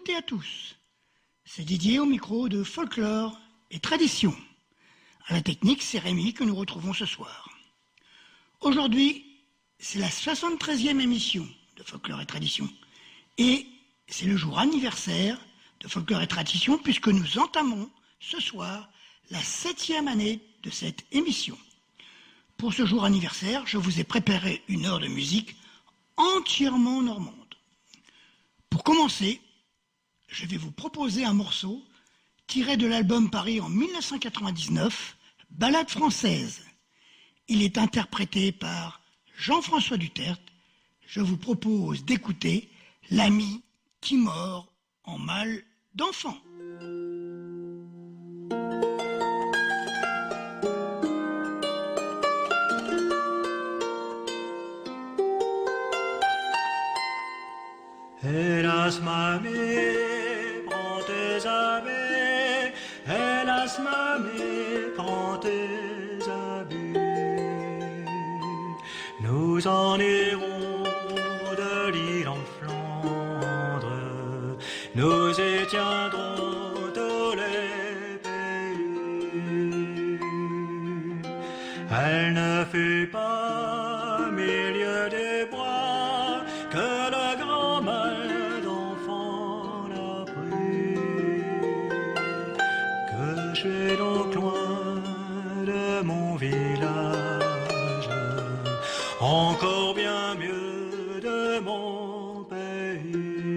toutes et à tous. C'est Didier au micro de Folklore et Tradition. À la technique, c'est Rémi que nous retrouvons ce soir. Aujourd'hui, c'est la 73e émission de Folklore et Tradition. Et c'est le jour anniversaire de Folklore et Tradition puisque nous entamons ce soir la 7e année de cette émission. Pour ce jour anniversaire, je vous ai préparé une heure de musique entièrement normande. Pour commencer, je vais vous proposer un morceau tiré de l'album paru en 1999, Ballade française. Il est interprété par Jean-François Duterte. Je vous propose d'écouter L'ami qui mord en mal d'enfant. Hélas, mamie, prends tes habits. Hélas, mamie, prends tes habits. Nous en irons de l'île en Flandre. Nous y tiendrons tous les pays. Elle ne fut pas au milieu des bois que le grand mal d'enfant l'a pris. Que je suis donc loin de mon village, encore bien mieux de mon pays.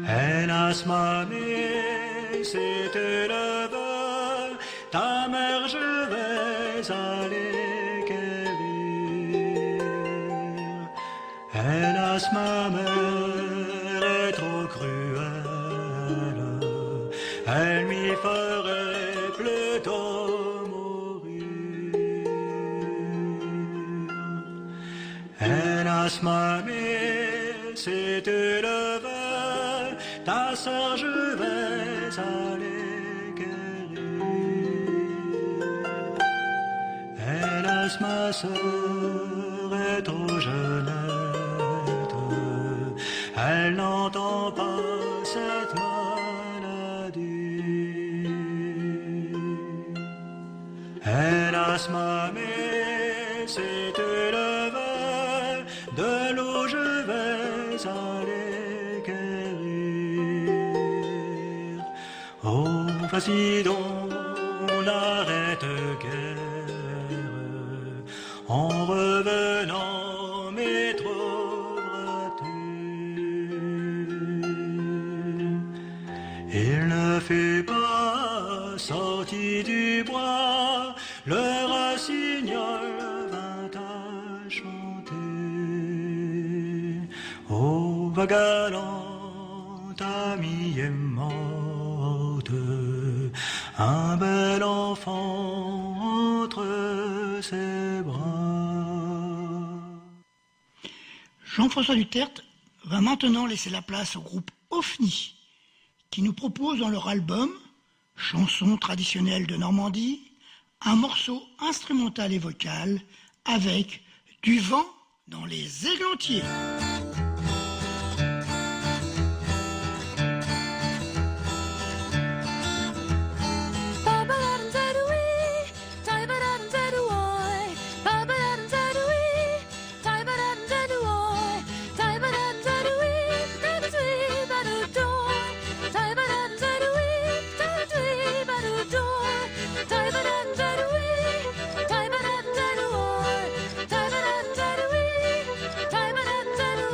Hélas, mamie, si tu le veux, ta mère je vais aller quérir. Hélas, ma mère est trop cruelle, elle m'y ferait plutôt mourir. Hélas, mamie, si tu le veux, ta sœur je vais aller quérir. Hélas, ma sœur est trop jeunette, elle n'entend pas cette maladie. Hélas, mamie, si tu le veux, de l'eau je vais aller quérir. Oh, vas-y donc, n'arrête guère, en revenant m'y trouveras-tu. Il ne fut pas sorti du bois, le rossignol vint à chanter. Oh, va galante amie est morte, un bel enfant entre ses bras. Jean-François Duterte va maintenant laisser la place au groupe OFNI, qui nous propose dans leur album Chansons traditionnelles de Normandie un morceau instrumental et vocal avec du vent dans les églantiers. Time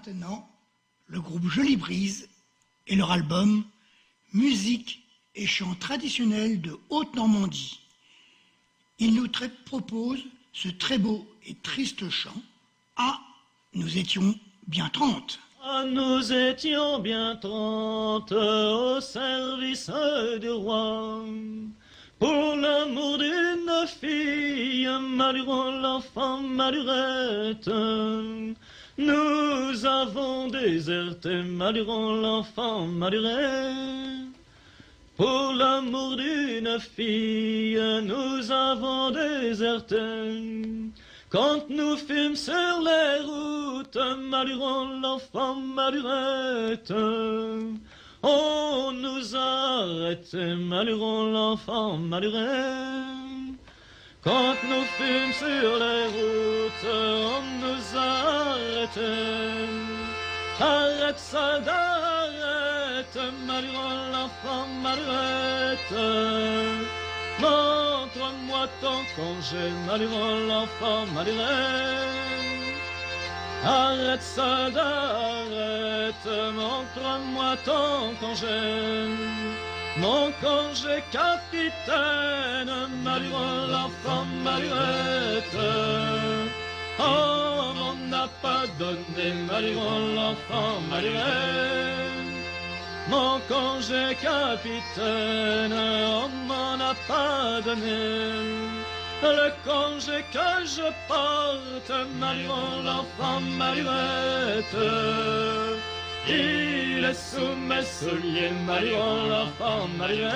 maintenant le groupe Jolie Brise et leur album Musique et chants traditionnels de Haute-Normandie. Ils nous proposent ce très beau et triste chant. Ah, nous étions bien 30. Ah, nous étions bien 30 au service du roi. Pour l'amour d'une fille, malgré l'enfant Malurette, nous avons déserté malgré l'enfant Malurette. Pour l'amour d'une fille, nous avons déserté. Quand nous fûmes sur les routes, malgré l'enfant Malurette, on nous a arrêtés, malgré l'enfant Malurette. Quand nous fûmes sur les routes, on nous a arrêtés. Arrête, soldat, arrête, malgré l'enfant Malurette. Montre-moi ton congé, malgré l'enfant Malurette. Arrête, soldat, arrête, montre-moi ton congé. Mon congé, capitaine, malgré l'enfant Malurette. On m'en a pas donné, malgré l'enfant Malurette. Mon congé, capitaine, on m'en a pas donné. Le congé que je porte, malgré l'enfant Malurette, il est sous mes souliers, malgré l'enfant Malurette.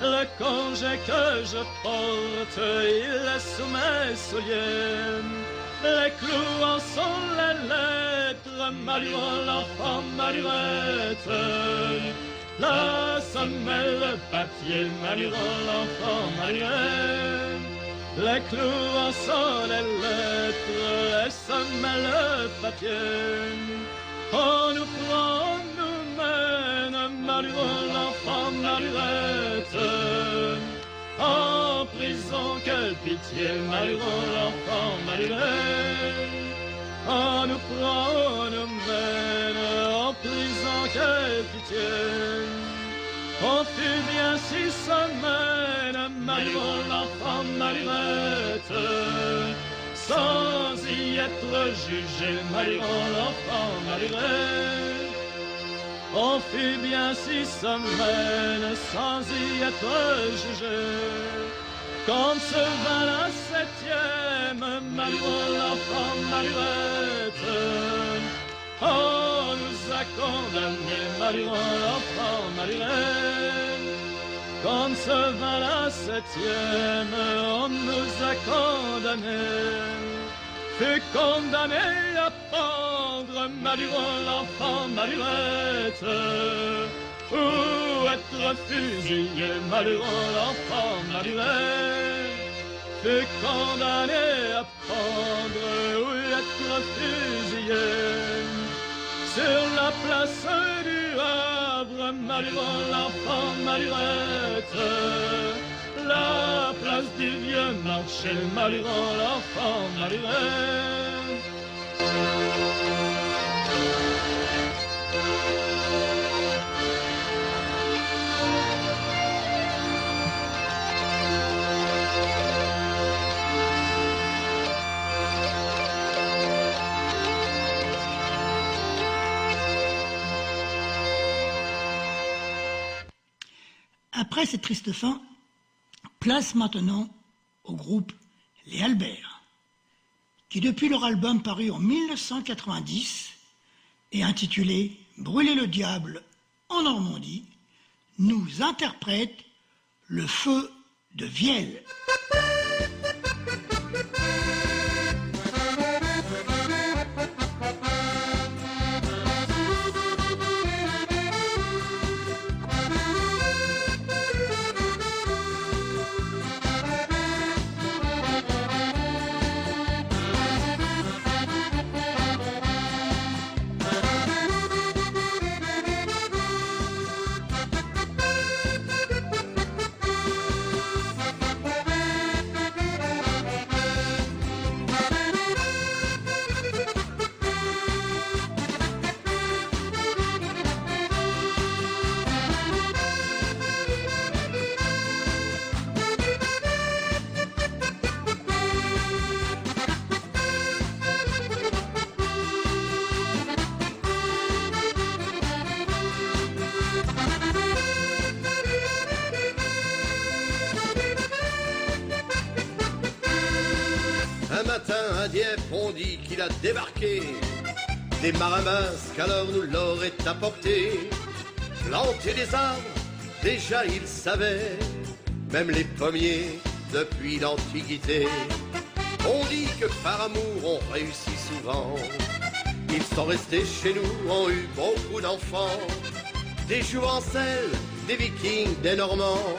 Le congé que je porte, il est sous mes souliers. Les clous en sont les lettres, malgré l'enfant Malurette. La semelle, le papier, malgré l'enfant Malurette. Les clous en sont les lettres, les semelles, le papier. On nous prend, on nous mène, malgré l'enfant Malurette. En prison, quelle pitié, malgré l'enfant Malurette. On nous prend, on nous mène, en prison, quelle pitié. On fut bien 6 semaines, malgré l'enfant Malurette, sans y être jugé, malgré l'enfant Malurette. On fut bien 6 semaines sans y être jugé. Quand se vint la 7e, malgré l'enfant Malurette, on nous a condamnés, malgré l'enfant Malurette. Quand se vint la 7e, on nous a condamnés. Fut condamné à pendre, malgré l'enfant Malurette, ou être fusillé, malgré l'enfant Malurette. Fut condamné à pendre, ou être fusillé. Sur la place du Havre, malgré l'enfant Malurette. La place du vieux marché, malgré l'enfant Malurette. Après cette triste fin, place maintenant au groupe Les Albert, qui depuis leur album paru en 1990 et intitulé Brûler le diable en Normandie, nous interprète Le feu de Vielle. matin, un Dieppe, on dit qu'il a débarqué. Des marins masques, alors nous l'auraient apporté. Planter des arbres, déjà il savait, même les pommiers depuis l'Antiquité. On dit que par amour on réussit souvent. Ils sont restés chez nous, ont eu beaucoup d'enfants. Des jouvencelles, des vikings, des normands,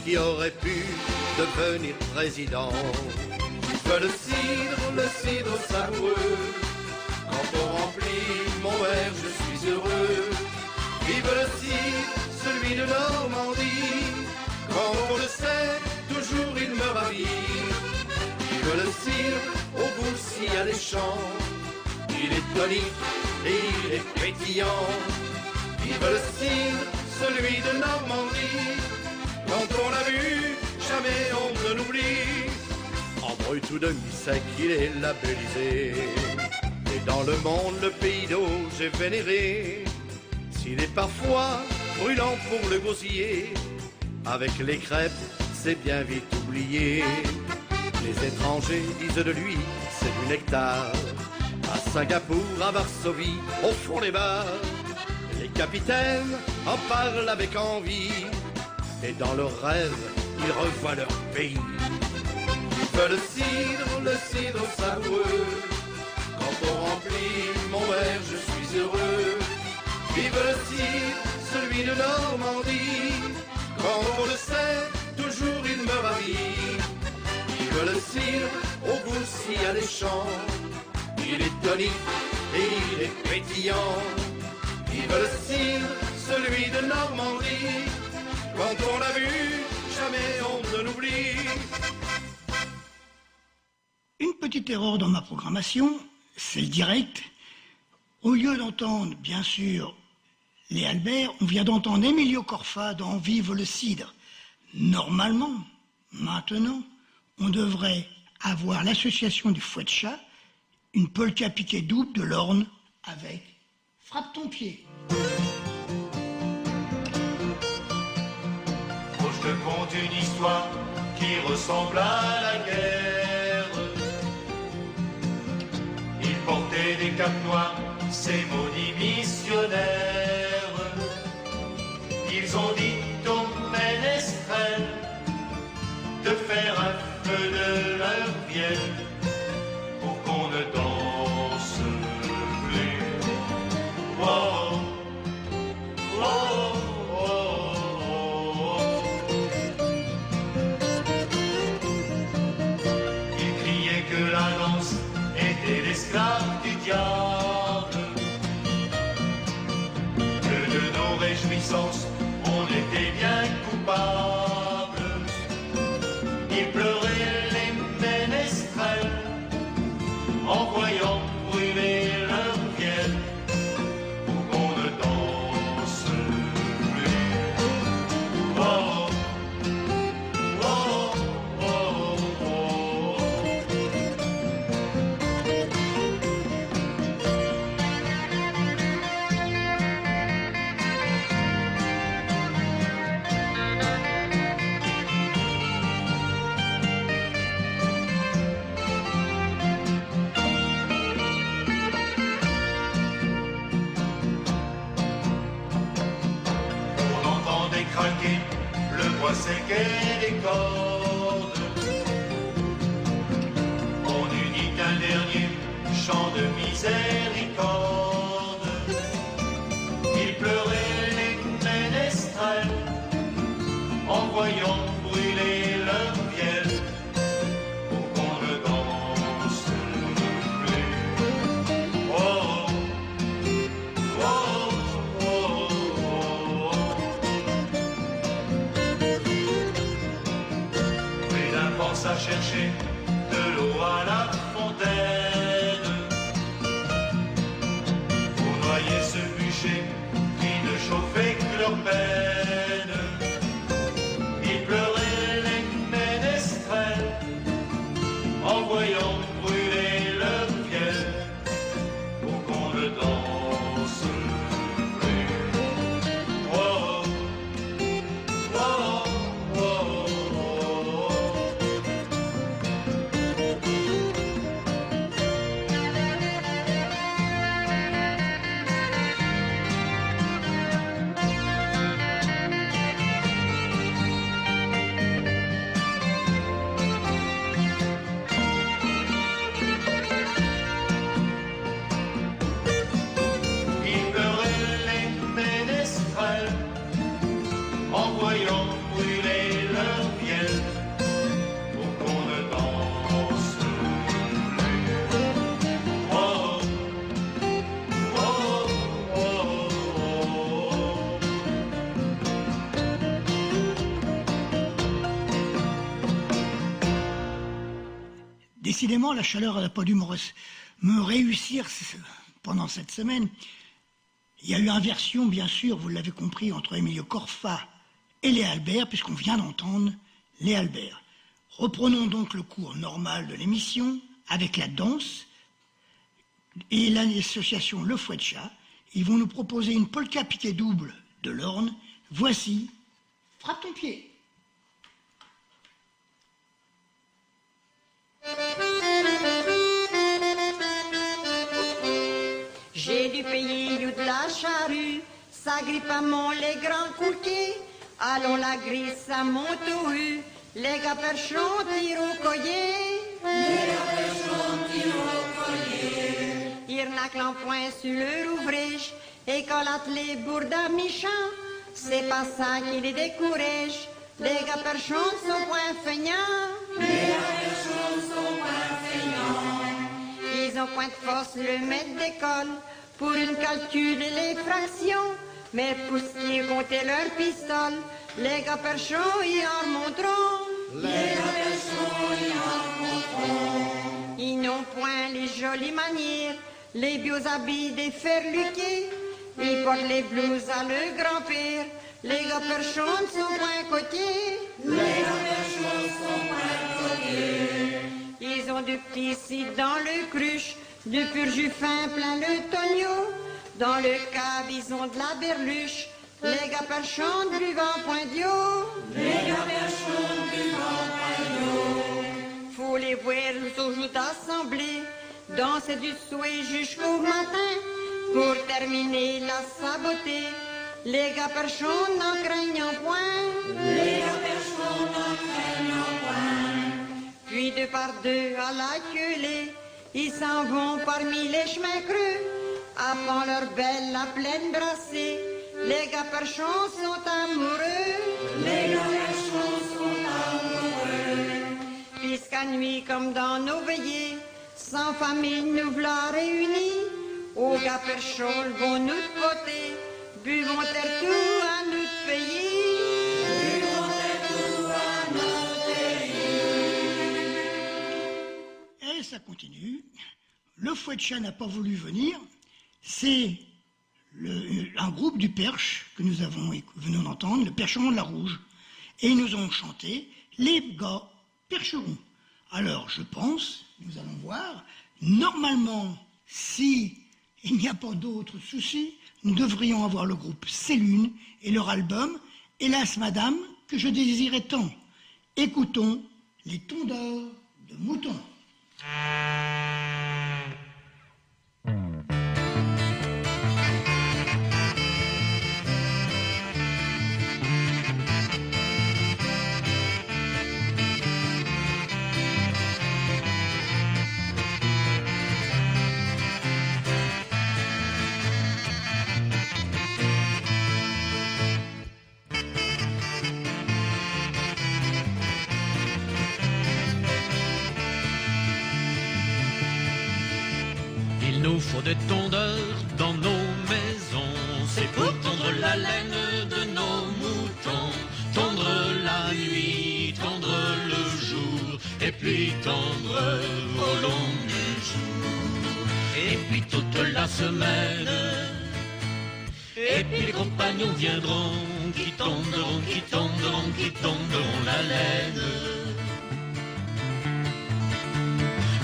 qui auraient pu devenir présidents. Je veux le cidre savoureux. Quand on remplit mon verre, je suis heureux. Vive le cidre, celui de Normandie. Quand on le sait, toujours il me ravit. Vive le cidre, au goût si alléchant. Il est tonique et il est pétillant. Vive le cidre, celui de Normandie. Quand on l'a vu, jamais on ne l'oublie. En brut ou demi-sec, il est labellisé. Et dans le monde, le pays d'eau, j'ai vénéré. S'il est parfois brûlant pour le gosier, avec les crêpes, c'est bien vite oublié. Les étrangers disent de lui, c'est du nectar. À Singapour, à Varsovie, au fond des bars, les capitaines en parlent avec envie. Et dans leurs rêves, ils revoient leur pays. Vive le cidre savoureux. Quand on remplit mon verre, je suis heureux. Vive le cidre, celui de Normandie. Quand on le sait, toujours il me ravit. Vive le cidre, au goût si alléchant. Il est tonique et il est pétillant. Vive le cidre, celui de Normandie. Quand on l'a vu, jamais on ne l'oublie. Une petite erreur dans ma programmation, c'est le direct. Au lieu d'entendre, bien sûr, les Albert, on vient d'entendre Emilio Corfa dans Vive le cidre. Normalement, maintenant, on devrait avoir l'association du Fouet de Chat, une polka piquée double de l'Orne avec Frappe ton pied. Faut que je te conte une histoire qui ressemble à la guerre. Ils portaient des capes noires, ces maudits missionnaires. Ils ont dit au ménestrel de faire un feu de leur vielle pour qu'on ne danse plus. Oh, oh, oh, oh. Ils criaient que la danse était l'esclave du diable, que de nos réjouissances on était bien coupables. Ils pleuraient les ménestrels en voyant brûler leur vielle pour qu'on ne danse plus. Oh, oh, oh, oh. On entendait craquer le bois sec et les cordes. On eût dit un dernier chant de miséricorde. Ils pleuraient les ménestrels en voyant brûler leur vielle pour qu'on ne danse plus. Oh, oh, oh, oh. Mais d'un pense à chercher de l'eau à la fontaine pour noyer ce bûcher qui ne chauffait que leur peine. Ils pleuraient les ménestrels en voyant brûler leur vielle pour qu'on ne danse plus. Oh, oh, oh, oh. décidément, la chaleur n'a pas dû me réussir pendant cette semaine. Il y a eu inversion, bien sûr, vous l'avez compris, entre Emilio Corfa et Léa Albert, puisqu'on vient d'entendre Léa Albert. Reprenons donc le cours normal de l'émission avec la danse et l'association Le Fouet de Chat. Ils vont nous proposer une polka piqué double de l'Orne. Voici Frappe ton pied. J'ai du pays ou de la charrue, ça grippe à mon les grands courtiers. Allons la grisse à mon tohu, les gars perchons tirent au collier. Les gars perchons tirent au collier. Ils naclent en point sur leur ouvrage et collatent les bourdes à mi-champ. C'est pas ça qui les décourage, les gars perchons sont point feignants. Les gars perchons sont point feignants. Ils ont point de force le maître d'école pour une calcul et les fractions. Mais pour ce qui est compter leur pistole, les gars perchons y en remonteront. Les gars perchons y en remonteront. Ils n'ont point les jolies manières, les beaux habits des ferluquiers. Ils portent les blouses à leur grand-père. Les gars perchons ne sont point côtiers. Les gars perchons sont point côtiers. Ils ont du petits sites dans le cruche, du pur jus fin plein le tonneau. Dans le cave, ils ont de la berluche. Les gars perchons du vent point d'eau. Les gars perchons du vent point d'eau. Faut les voir aux jours d'assemblée, danser du souhait jusqu'au matin. Pour terminer la saboter, les gars perchons n'en craignent point. Les gars perchons n'en craignent point. Puis deux par deux à la queue, ils s'en vont parmi les chemins creux. Avant leur belle la plaine brassée, les gars perchons sont amoureux. Les gars perchons sont amoureux. Puisqu'à nuit comme dans nos veillées, sans famille nous v'là réunis. Aux gars perchons vont nous voter, buvons tout à notre pays. Buvons tout à notre pays. Et ça continue. Le Fouet de Chat n'a pas voulu venir. C'est un groupe du Perche que nous venons d'entendre, le Percheron de la Rouge. Et ils nous ont chanté les gars percherons. Alors je pense, nous allons voir, normalement, si il n'y a pas d'autres soucis, nous devrions avoir le groupe Célune et leur album « Hélas Madame » que je désirais tant. Écoutons les tondeurs de moutons. Il nous faut des tondeurs dans nos maisons, c'est pour tondre la laine de nos moutons, tondre la nuit, tondre le jour, et puis tondre au long du jour, et puis toute la semaine, et puis les compagnons viendront, qui tonderont, qui tonderont, qui tonderont la laine.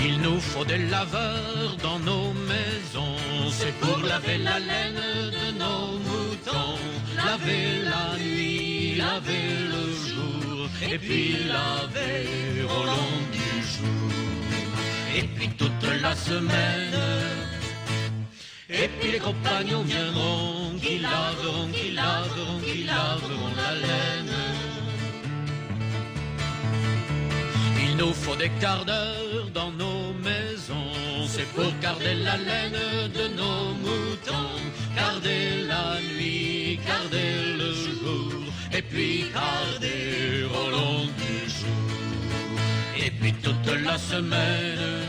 Il nous faut des laveurs dans nos maisons, c'est pour laver la laine de nos moutons, laver la nuit, laver le jour, et puis laver au long du jour, et puis toute la semaine, et puis les compagnons viendront, qui laveront, qui laveront, qui laveront la laine. Il nous faut des quarts d'heure dans nos maisons, c'est pour garder la laine de nos moutons, garder la nuit, garder le jour, et puis garder au long du jour, et puis toute la semaine,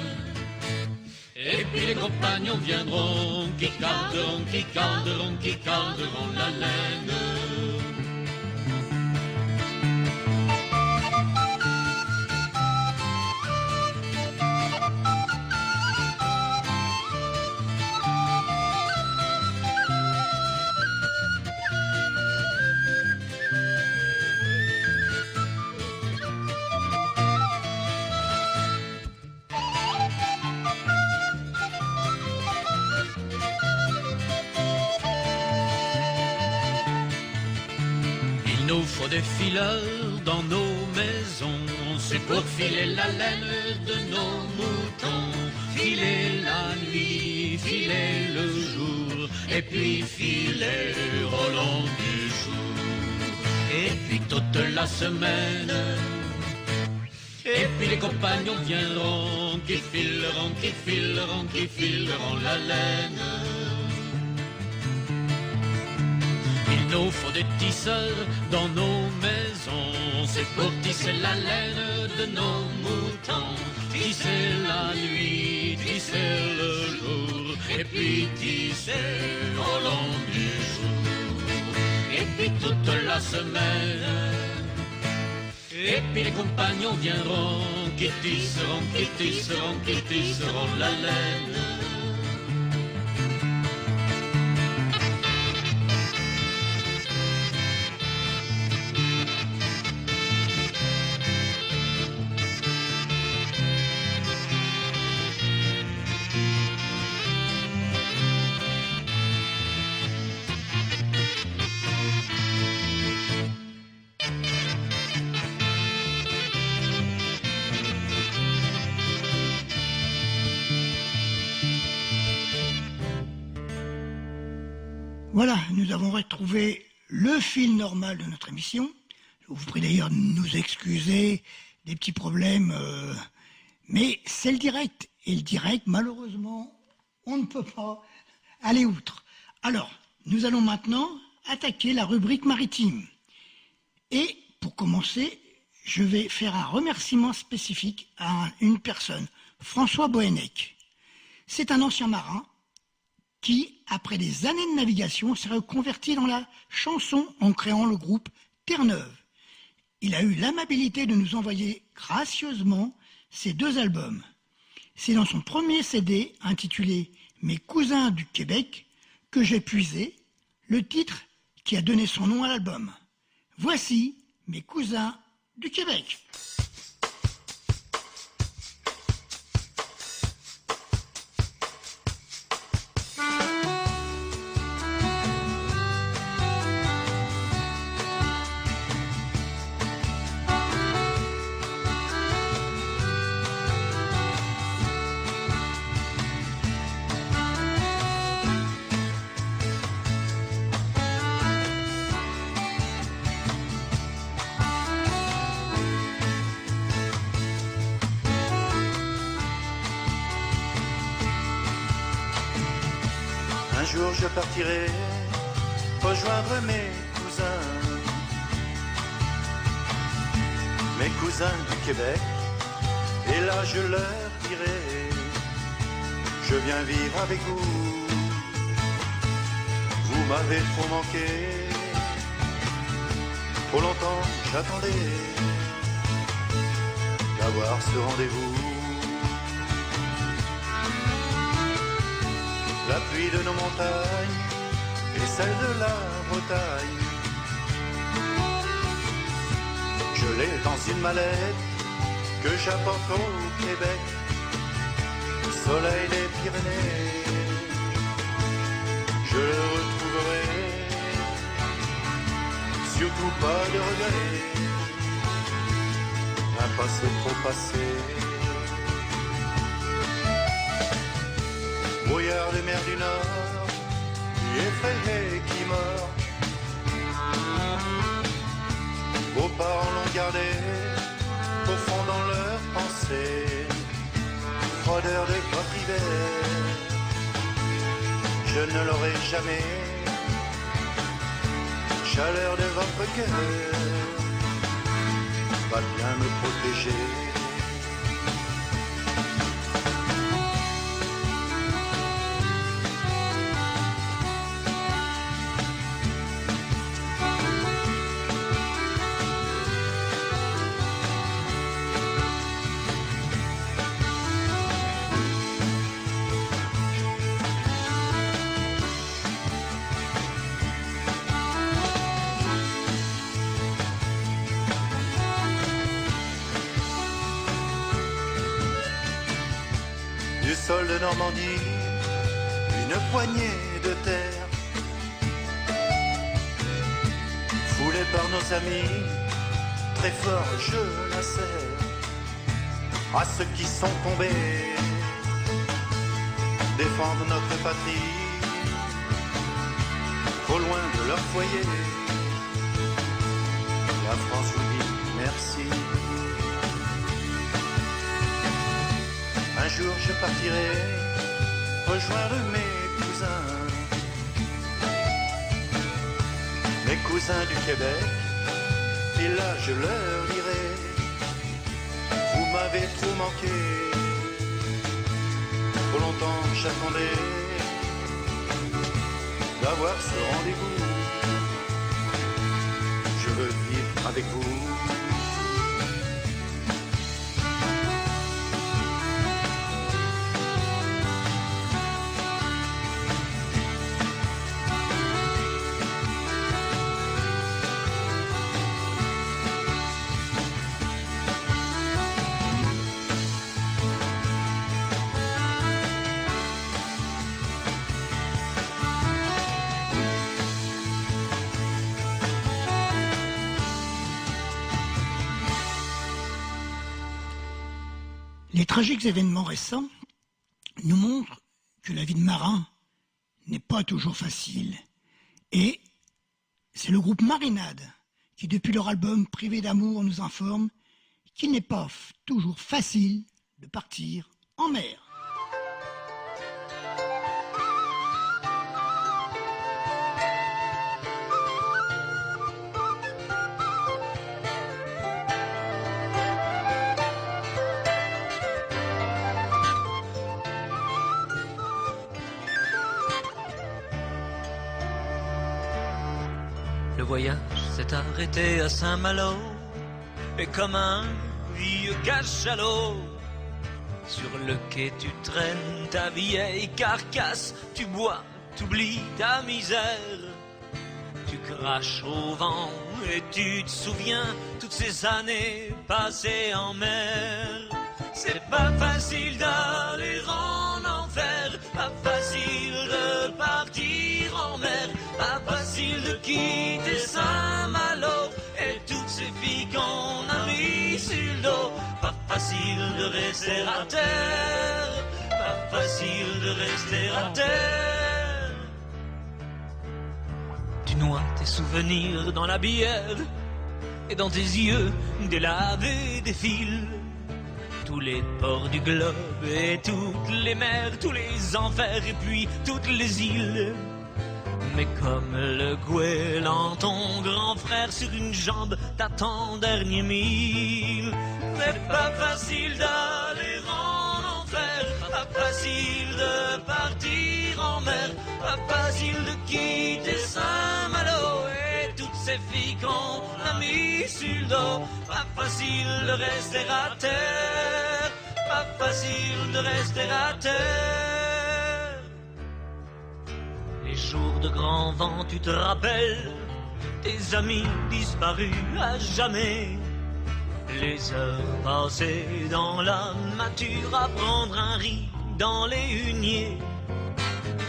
et puis les compagnons viendront, qui garderont, qui garderont, qui garderont la laine. faut des fileurs dans nos maisons, c'est pour filer la laine de nos moutons, filer la nuit, filer le jour, et puis filer au long du jour, et puis toute la semaine. Et puis les compagnons viendront, qui fileront, qui fileront, qui fileront la laine. Il nous faut des tisseurs dans nos maisons, c'est pour tisser la laine de nos moutons, tisser la nuit, tisser le jour, et puis tisser au long du jour, et puis toute la semaine. Et puis les compagnons viendront, qui tisseront, qui tisseront, qui tisseront la laine. Voilà, nous avons retrouvé le fil normal de notre émission. Je vous prie d'ailleurs de nous excuser des petits problèmes, mais c'est le direct. Et le direct, malheureusement, on ne peut pas aller outre. Alors, nous allons maintenant attaquer la rubrique maritime. Et pour commencer, je vais faire un remerciement spécifique à une personne, François Bohennec. C'est un ancien marin qui, après des années de navigation, s'est reconverti dans la chanson en créant le groupe Terre-Neuve. Il a eu l'amabilité de nous envoyer gracieusement ses 2 albums. C'est dans son premier CD, intitulé « Mes cousins du Québec », que j'ai puisé le titre qui a donné son nom à l'album. Voici « Mes cousins du Québec ». Un jour je partirai rejoindre mes cousins du Québec, et là je leur dirai, je viens vivre avec vous, vous m'avez trop manqué, trop longtemps j'attendais d'avoir ce rendez-vous. La pluie de nos montagnes et celle de la Bretagne, je l'ai dans une mallette que j'apporte au Québec. Le soleil des Pyrénées, je le retrouverai, surtout pas de regrets, un passé trop passé. Brouillard de mer du Nord, qui effrayé, qui mord. Vos parents l'ont gardé au fond dans leurs pensées. Froideur de votre hiver, je ne l'aurai jamais. Chaleur de votre cœur, va bien me protéger. Du sol de Normandie, une poignée de terre, foulée soutenue par nos amis, très fort je la serre à ceux qui sont tombés, défendre notre patrie, au loin de leur foyer. La France vous dit merci. Un jour je partirai rejoindre mes cousins du Québec, et là je leur dirai, vous m'avez trop manqué, trop longtemps j'attendais d'avoir ce rendez-vous, je veux vivre avec vous. Les tragiques événements récents nous montrent que la vie de marin n'est pas toujours facile. Et c'est le groupe Marinade qui, depuis leur album Privé d'amour, nous informe qu'il n'est pas toujours facile de partir en mer. Le voyage s'est arrêté à Saint-Malo, et comme un vieux cachalot, sur le quai tu traînes ta vieille carcasse, tu bois, t'oublies ta misère, tu craches au vent et tu te souviens toutes ces années passées en mer. C'est pas facile d'aller en enfer, pas facile de partir en mer, pas facile de quitter Saint-Malo et toutes ces filles qu'on a mis sur le dos, pas facile de rester à terre, pas facile de rester à terre. Tu noies tes souvenirs dans la bière et dans tes yeux délavés défilent tous les ports du globe et toutes les mers, tous les enfers et puis toutes les îles. Mais comme le goéland, ton grand frère sur une jambe t'attend dernier mille. C'est pas facile d'aller en enfer, pas facile de partir en mer, pas facile de quitter Saint-Malo et toutes ces filles qu'on a mis sur le dos, pas facile de rester à terre, pas facile de rester à terre. Les jours de grand vent, tu te rappelles, tes amis disparus à jamais, les heures passées dans la nature à prendre un riz dans les huniers,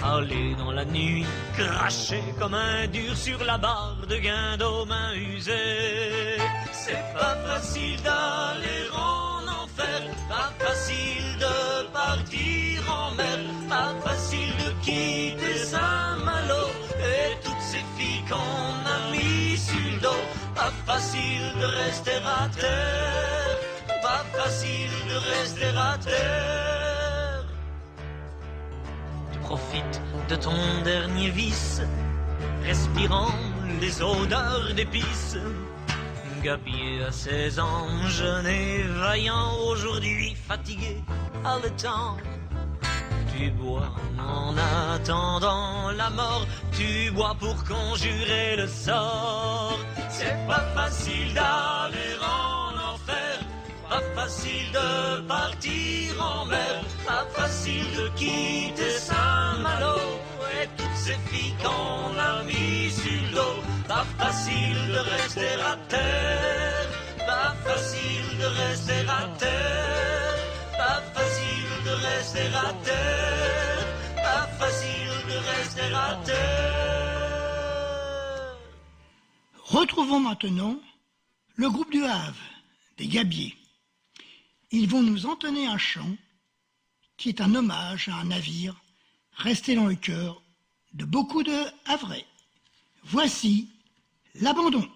aller dans la nuit, cracher comme un dur sur la barre de guindeau main usée. C'est pas facile d'aller en enfer, pas facile de partir en mer, pas facile de quitter Saint-Malo et toutes ces filles qu'on a mis sur le dos, pas facile de rester à terre, pas facile de rester à terre. Tu profites de ton dernier vice, respirant les odeurs d'épices, gabier à 16 ans, jeune et vaillant, aujourd'hui fatigué, haletant. Tu bois en attendant la mort, tu bois pour conjurer le sort. C'est pas facile d'aller en enfer, pas facile de partir en mer, pas facile de quitter Saint-Malo et toutes ces filles qu'on a mis sur le dos, pas facile de rester à terre, pas facile de rester à terre, pas facile de rester à terre, pas facile de rester à terre. Retrouvons maintenant le groupe du Havre, des Gabiers. Ils vont nous entonner un chant qui est un hommage à un navire resté dans le cœur de beaucoup de Havrais. Voici l'abandon.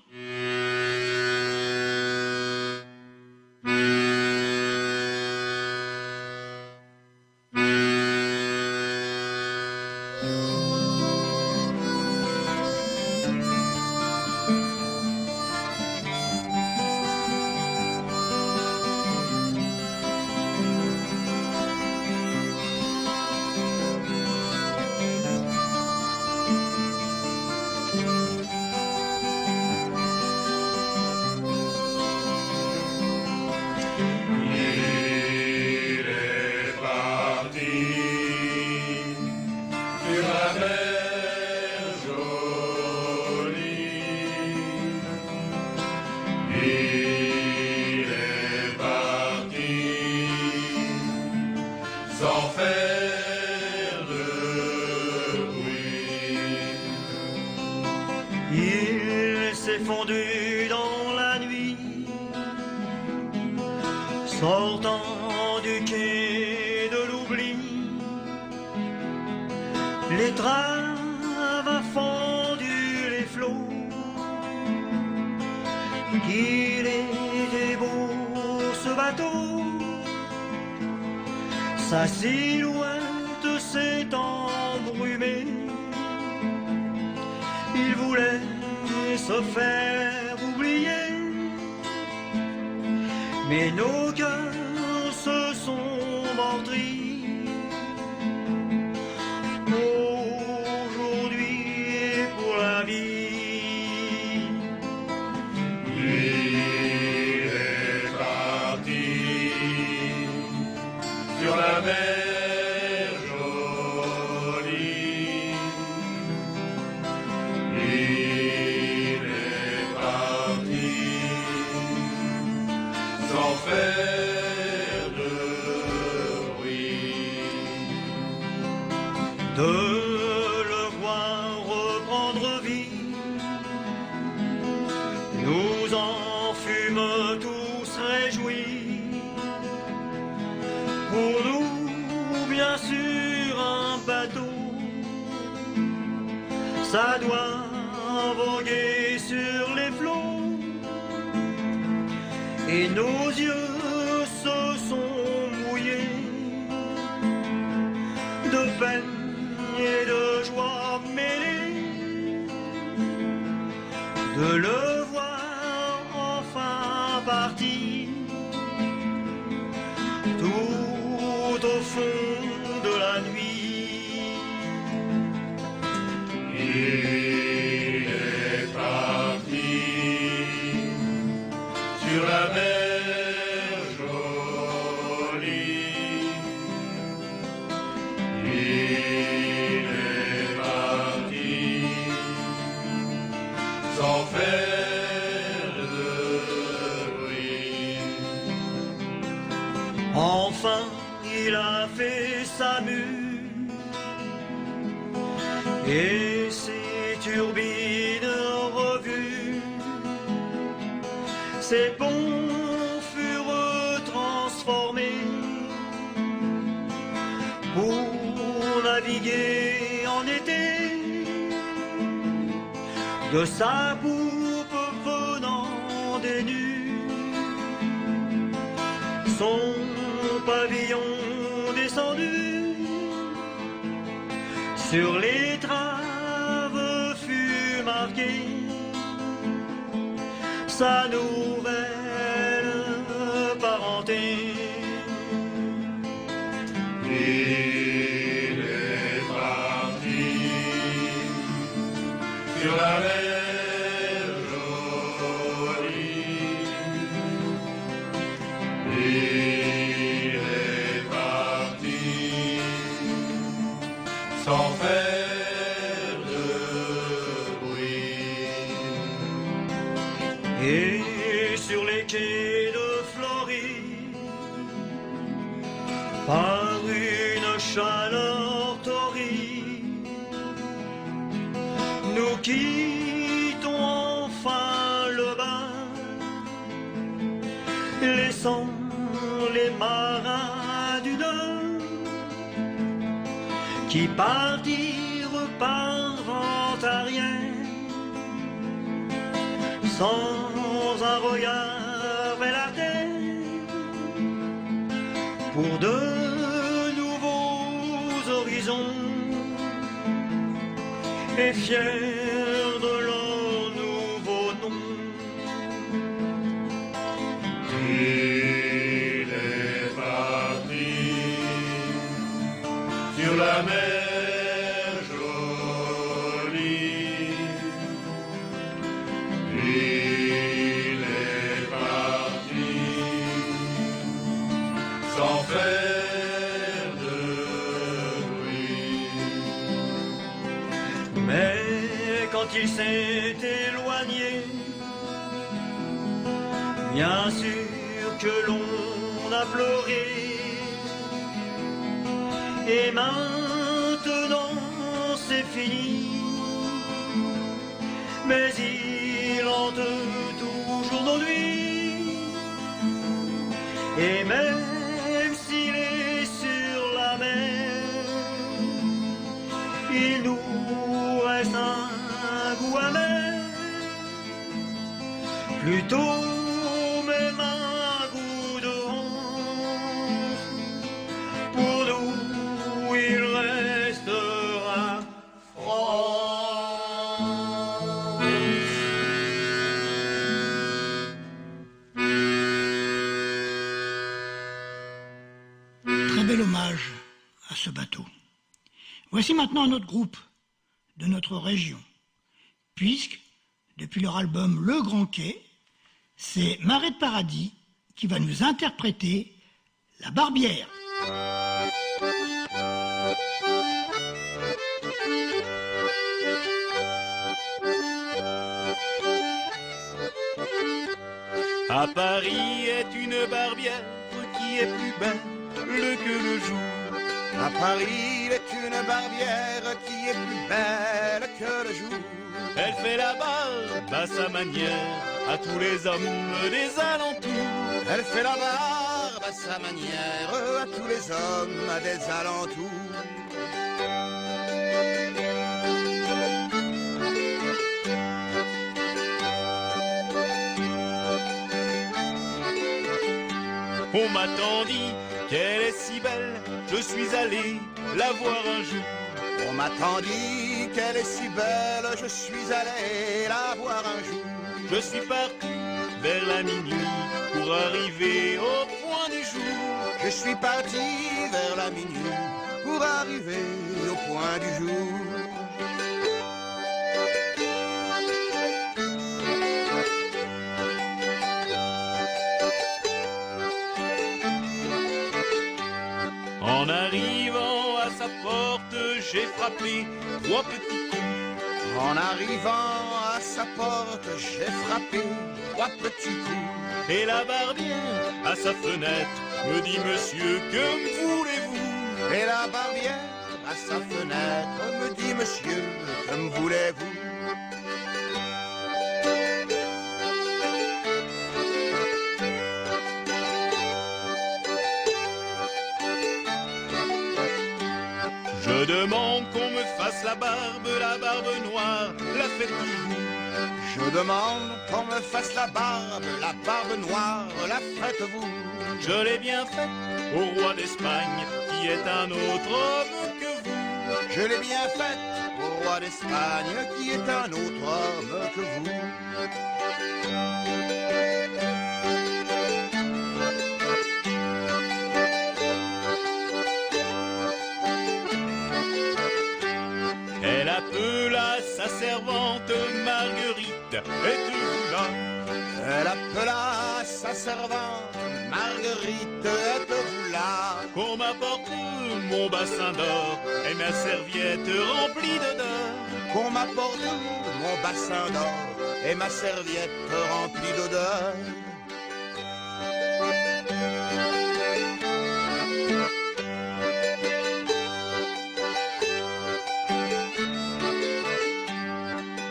Il s'est fondu dans la nuit, sortant du quai de l'oubli. Les traves a fendu les flots, qu'il était beau ce bateau. Sa silhouette s'est embrumée. Il voulait se faire oublier, mais nos cœurs se sont meurtris. Aujourd'hui pour la vie, il est parti sur la mer. De le voir reprendre vie, nous en fûmes tous réjouis. Pour nous, bien sûr, un bateau, ça doit voguer sur les flots, et nos yeux se sont mouillés de peine et de joie mêlée, de le voir enfin partir, tout au fond de la nuit. Il est parti sur la mer jolie. Sans faire de bruit. Enfin, il a fait sa mue et ses turbines revues. Ses ponts furent transformés pour naviguer en été. De sa poupe venant des nues, son pavillon descendu sur les traves fut marqué sa nouvelle parenté. Il est parti sur la mer. Sans faire de bruit. Et sur les quais de Floride, par une chaleur torride, nous quittons enfin laissant les marins du Nord qui partirent par vent arrière sans un regard vers la terre pour de nouveaux horizons et fiers de leur nouveau nom. Il est parti sur la mer jolie. Il est parti sans faire de bruit. Mais quand il s'est éloigné, bien sûr que l'on a pleuré. Et maintenant c'est fini, mais il hante toujours nos nuits. Et même s'il est sur la mer, il nous reste un goût amer, plutôt même un goût de honte. Pour nous, il restera Très bel hommage à ce bateau. Voici maintenant un autre groupe de notre région, puisque depuis leur album Le Grand Quai, c'est Marée de Paradis qui va nous interpréter La Barbière. À Paris est une barbière qui est plus belle que le jour. À Paris, il est une barbière qui est plus belle que le jour. Elle fait la barbe à sa manière à tous les hommes des alentours. Elle fait la barbe à sa manière à tous les hommes des alentours. On m'a tant dit qu'elle est si belle, je suis allé la voir un jour. On m'a tant dit qu'elle est si belle, je suis allé la voir un jour. Je suis parti vers la minuit pour arriver au point du jour. Je suis parti vers la minuit pour arriver au point du jour. En arrivant à sa porte, j'ai frappé 3 petits coups. En arrivant à sa porte, j'ai frappé 3 petits coups. Et la barbière à sa fenêtre me dit: monsieur, que voulez-vous? Et la barbière à sa fenêtre me dit: monsieur, que me voulez-vous? Je demande qu'on me fasse la barbe noire, la faites-vous? Je demande qu'on me fasse la barbe noire, la faites-vous? Je l'ai bien faite au roi d'Espagne, qui est un autre homme que vous. Je l'ai bien faite au roi d'Espagne, qui est un autre homme que vous. Elle appela sa servante Marguerite, êtes-vous là? Elle appela sa servante Marguerite, êtes-vous là? Qu'on m'apporte mon bassin d'or et ma serviette remplie de d'or. Qu'on m'apporte mon bassin d'or et ma serviette remplie d'odeur.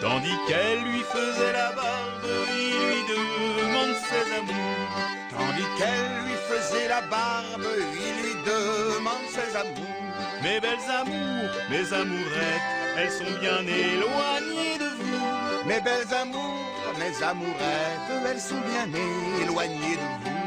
Tandis qu'elle lui faisait la barbe, il lui demande ses amours. Tandis qu'elle lui faisait la barbe, il lui demande ses amours. Mes belles amours, mes amourettes, elles sont bien éloignées de vous. Mes belles amours, mes amourettes, elles sont bien éloignées de vous.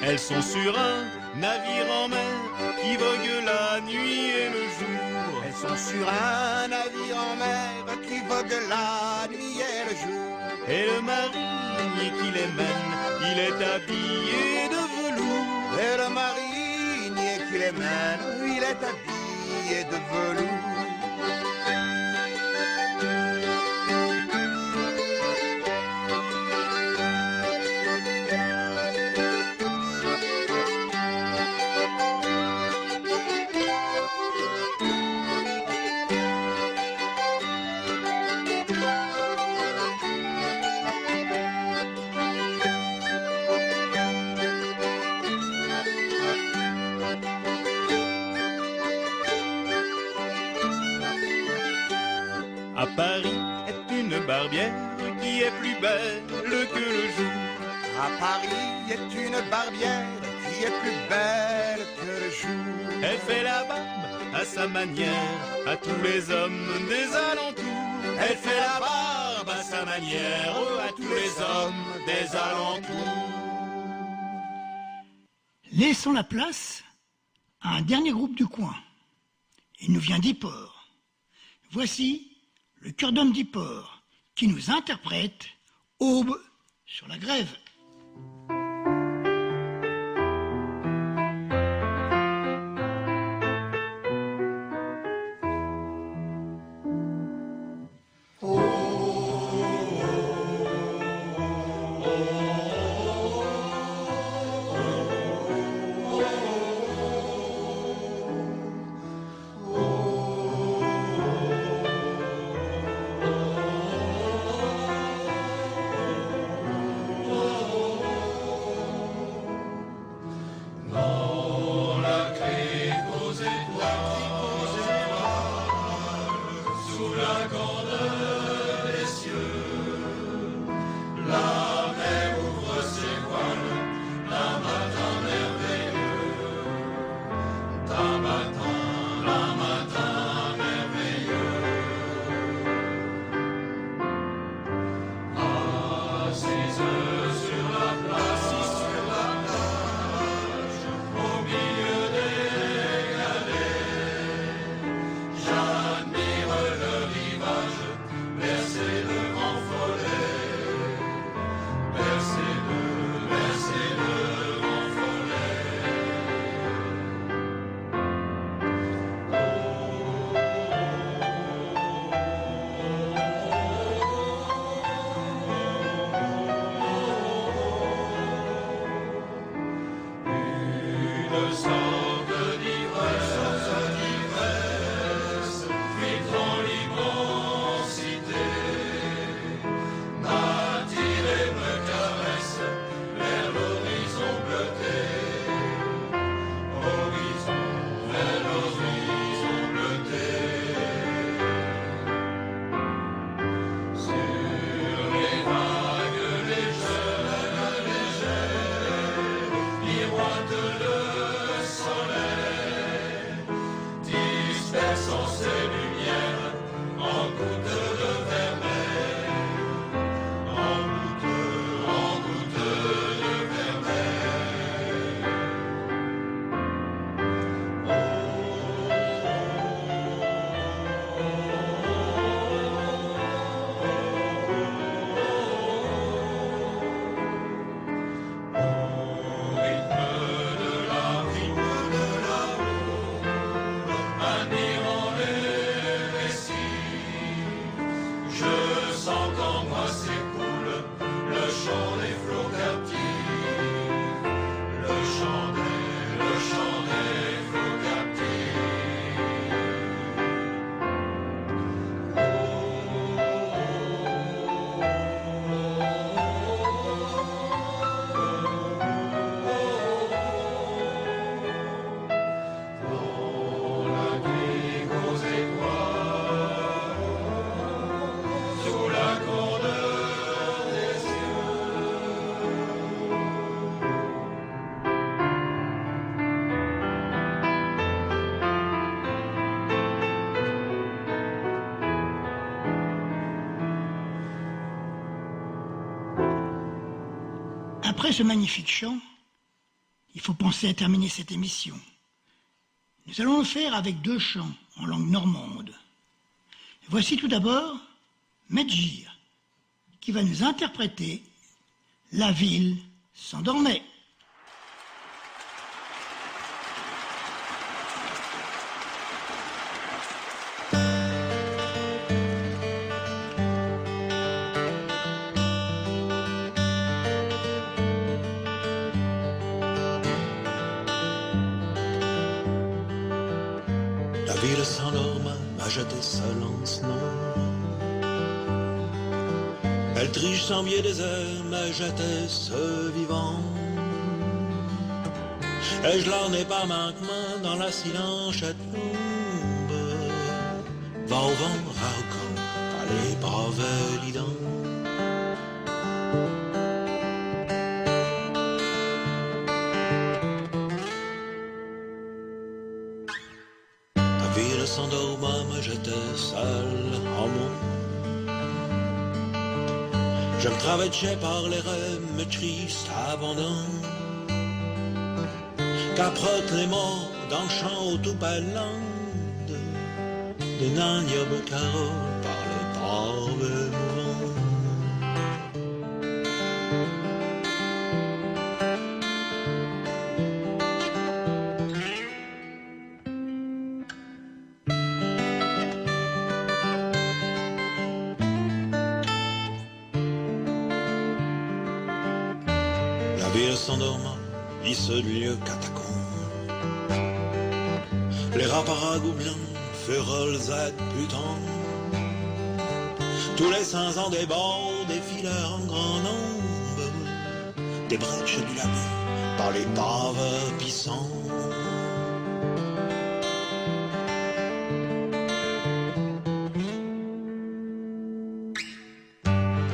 Elles sont sur un navire en mer qui vogue la nuit et le jour. Elles sont sur un navire en mer qui vogue la nuit et le jour. Et le marinier qui les mène, il est habillé de velours. Et le marinier qui les mène, il est habillé de velours. À Paris est une barbière qui est plus belle que le jour. À Paris est une barbière qui est plus belle que le jour. Elle fait la barbe à sa manière à tous les hommes des alentours. Elle fait la barbe à sa manière à tous les hommes des alentours. Laissons la place à un dernier groupe du coin. Il nous vient d'Yport. Voici le Cœur d'homme d'Yport qui nous interprète Aube sur la grève. Oh Après ce magnifique chant, il faut penser à terminer cette émission. Nous allons le faire avec 2 chants en langue normande. Voici tout d'abord Medjir, qui va nous interpréter La ville s'endormait. La ville s'endorma, à jeter seul en snow. Elle triche sans biais des airs, mais j'étais ce vivant. Et je l'en ai pas manquement dans la silence tombe. Va au vent, raucon, allez, brave lidon. La ville s'endorma, mais j'étais seul en moi. Je me traversais par les rêves, me triste abandon. Caprotte les morts dans le champ au tout balande. Des nagnobles caroles par les pauvres mouvants. La ville s'endorma, il se lieu catacombe. Les rats paragoublants, féroles et putants. Tous les 5 ans des bords défilèrent en grand nombre. Des brèches du labé par les paves pissants.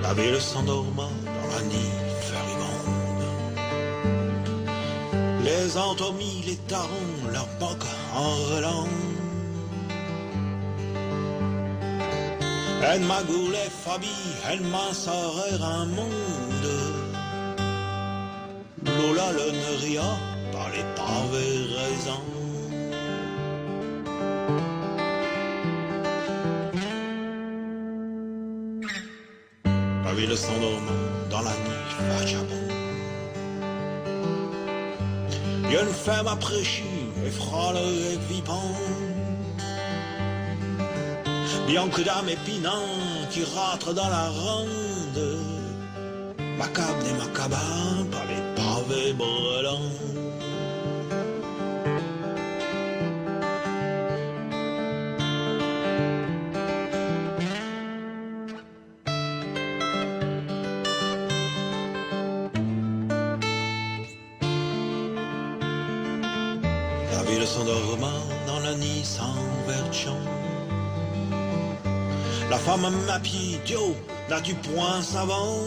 La ville s'endorma dans la nuit furibonde. Les entomis, les tarons, leurs bocs en relant. Elle magoulait Fabie, elle m'en saurait un monde. Lola le neuria par les pavés raisins. La ville s'endorma dans la nuit vagabonde. Une femme apprêchie, effrôlée et vivant. Bianque d'âme épinant qui rentre dans la ronde. Macabre des macabres par les pavés brûlants. La ville s'endorma dans la nuit sans version. La femme à pied, Dio, n'a du point savant.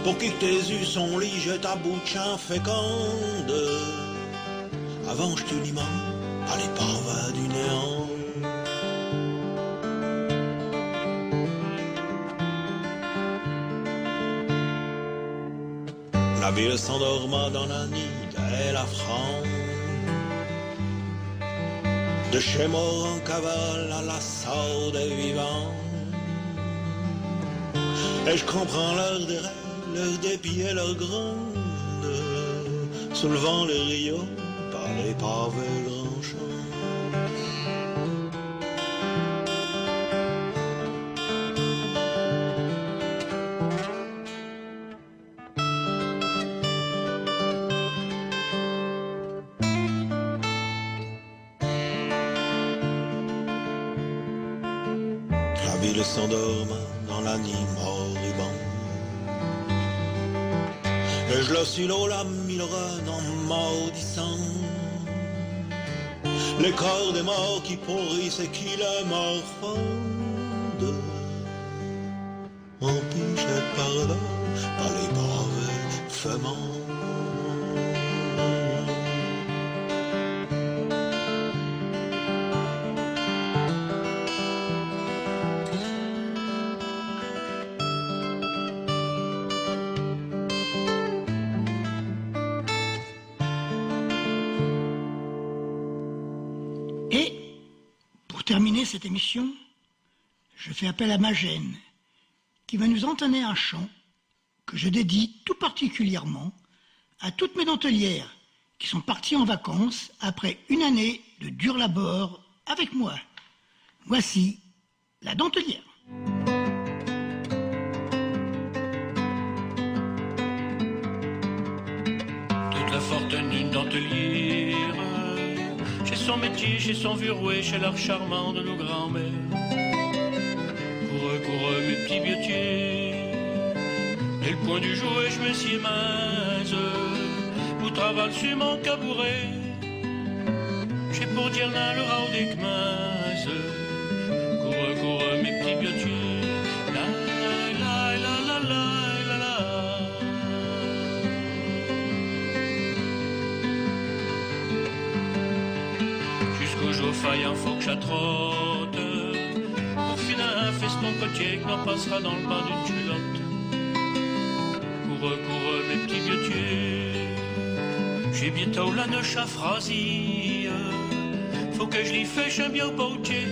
Pour qui que tes yeux sont lit, je ta bouche féconde. Avant je te l'immense, par les parves du néant. La ville s'endorma dans la nuit dès la France. De chez mort en cavale à l'assaut des vivants. Et je comprends leur des rêves, leur dépit et leur gronde, soulevant les rios par les pavés grands champs. La ville s'endorma dans la nuit moribonde. Et je le suis l'eau la milleronne en maudissant les corps des morts qui pourrissent et qui le morfondent. Empêchés par-là par les braves femmes. terminer cette émission, je fais appel à Magène, qui va nous entonner un chant que je dédie tout particulièrement à toutes mes dentelières qui sont parties en vacances après une année de dur labeur avec moi. Voici la dentelière. Toute la fortune d'une dentelière, chez son métier, chez son vieux rouet, chez l'art charmant de nos grands-mères. Coureux, mes petits biotiers, dès le point du jouet, je me suis mince, pour travail sur mon cabouret, j'ai pour dire là le rao des kmaz. Coureux, mes petits biotiers, la la la la la la la. Jusqu'au jour faillant, faut que j'attrotte, pour finir un feston côtier qui n'en passera dans le bas d'une culotte. Coureux, mes petits biotiers, j'ai bientôt la noche à Phrasie, faut que je l'y fêche un bien potier,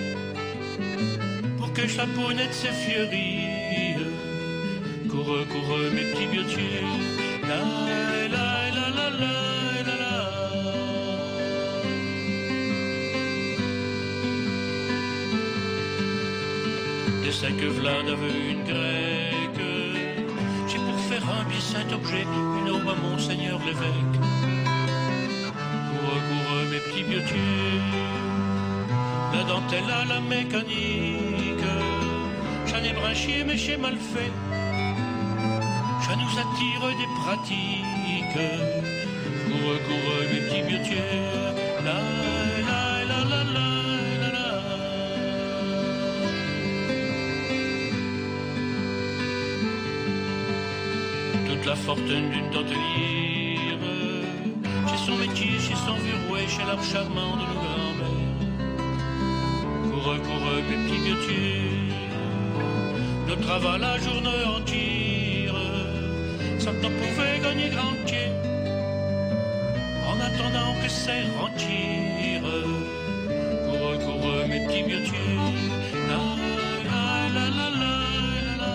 pour que je la poignette de ses fieries. Coureux, mes petits biotiers, la la la la la la la. De ça que Vlad avait une grecque, j'ai pour faire un bien saint objet, une aube à Monseigneur l'évêque. Coureux, mes petits biotiers, la dentelle à la mécanique, j'en ai branché mais j'ai mal fait, ça nous attire des pratiques. Coureux, mes petits biotiers, la la la la la la la. Toute la fortune d'une dentelière, chez son métier, chez son vieux rouet, chez l'art charmant de nos grands-mères. Coureux, mes petits biotiers, le travail la journée entière, sans qu'on pouvait gagner grand pied, en attendant que c'est rentier. Coureux, mes petits biotiers, la la la la la la.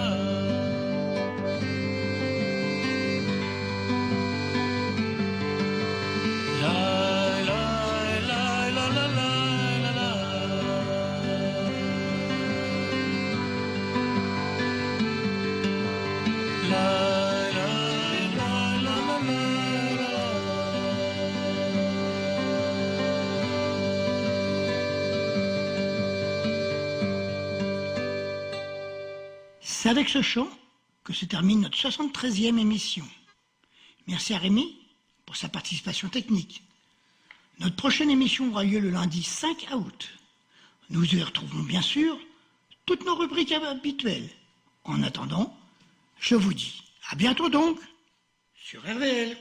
C'est avec ce chant que se termine notre 73e émission. Merci à Rémi pour sa participation technique. Notre prochaine émission aura lieu le lundi 5 août. Nous y retrouvons bien sûr toutes nos rubriques habituelles. En attendant, je vous dis à bientôt donc sur RVL.